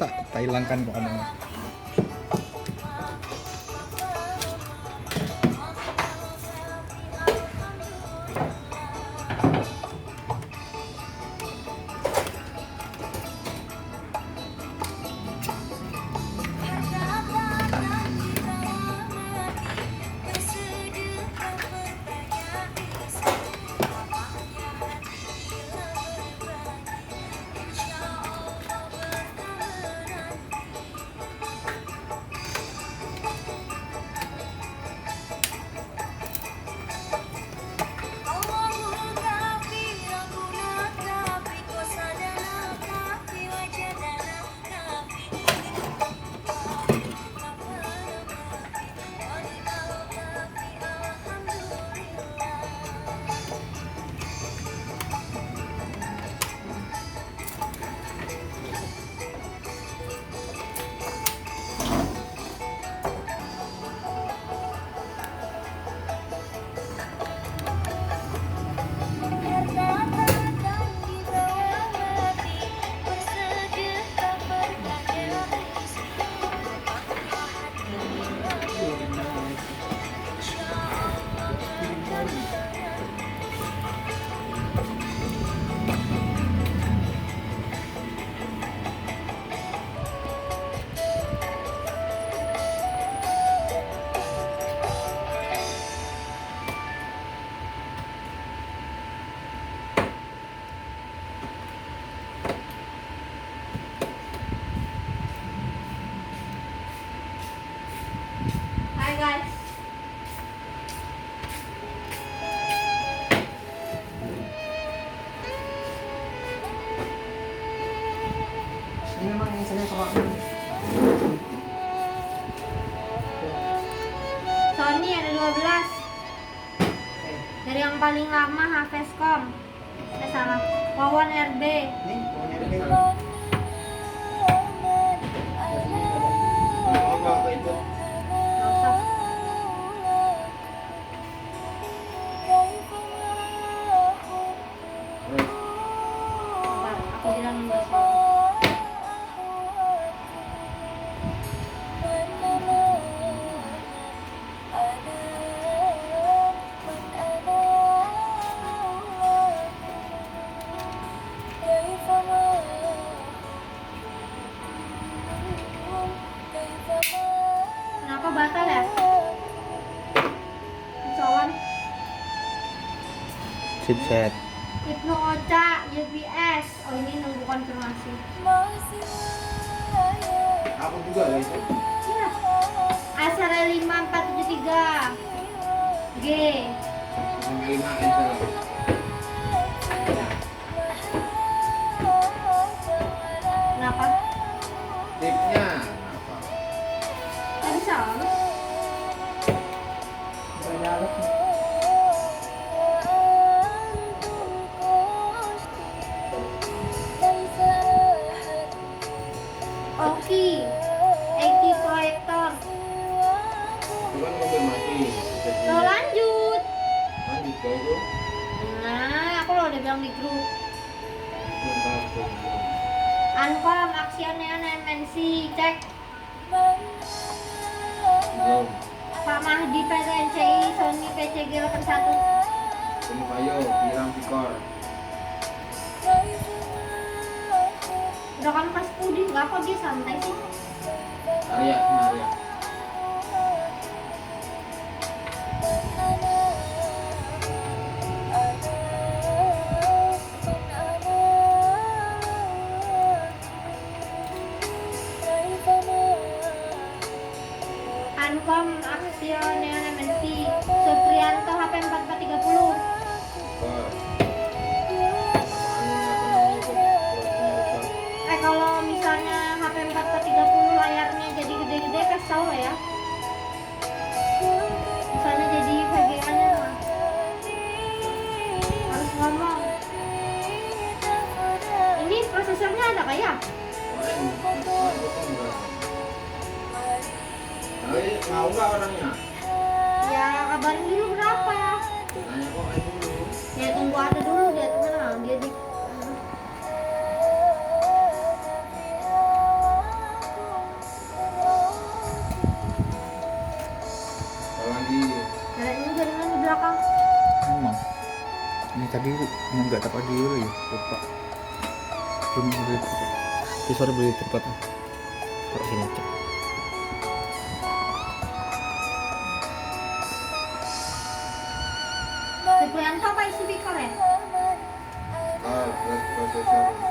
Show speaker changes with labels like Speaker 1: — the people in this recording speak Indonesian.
Speaker 1: tak hilangkan kok anaknya.
Speaker 2: Hai guys.
Speaker 3: Ini memang yang saya sama
Speaker 2: Sony ada 12. Dari yang paling lama Havescom. Salah. Wawan RB.
Speaker 3: ini ini
Speaker 2: Nggak usah. Sabar, aku bilang nggak usah. Kenapa batal ya? Sowan,
Speaker 1: Chipset.
Speaker 2: Ibnu Ocha, YPS. Oh ini nunggu konfirmasi.
Speaker 3: aku juga guys.
Speaker 2: Iya. Asara 5473. G.
Speaker 3: Sampai 5 cancel.
Speaker 2: Kenapa?
Speaker 3: Tipnya apa?
Speaker 2: Tadi salah. Oki. Eki proyektor.
Speaker 3: Bukan konfirmasi.
Speaker 2: Lo lanjut.
Speaker 3: Lanjut ke itu.
Speaker 2: Nah, aku lo udah bilang di grup. Ankom, Aksianeon MNC, cek.
Speaker 3: Belum.
Speaker 2: Pak Mahdi PTNCI, Sony PCG 81.
Speaker 3: Ini Payo, Pirang Pikor.
Speaker 2: Udah kan pas puding, nggak kok dia santai sih.
Speaker 3: Arya, Maria.
Speaker 2: Ankom, Aksianeon MNC, Suprianto HP 4430.
Speaker 3: Pikor.
Speaker 2: Kalau misalnya HP 4430 layarnya jadi gede-gede, kasih tau lah ya. Misalnya jadi VGA-nya mah harus ngomong. Ini prosesornya ada kayak?
Speaker 3: Tapi mau nggak orangnya?
Speaker 2: Ya kabarin dulu berapa.
Speaker 3: Tanya kok aja dulu.
Speaker 2: Ya tunggu ada dulu dia teman dia di belakang.
Speaker 1: Emang. Ini tadi nggak dapat dulu ya, lupa. Belum beli tempat. Terus baru beli tempat. Taruh sini cek.
Speaker 2: Dibelian apa isi pikor ya?
Speaker 3: Ah, prosesor.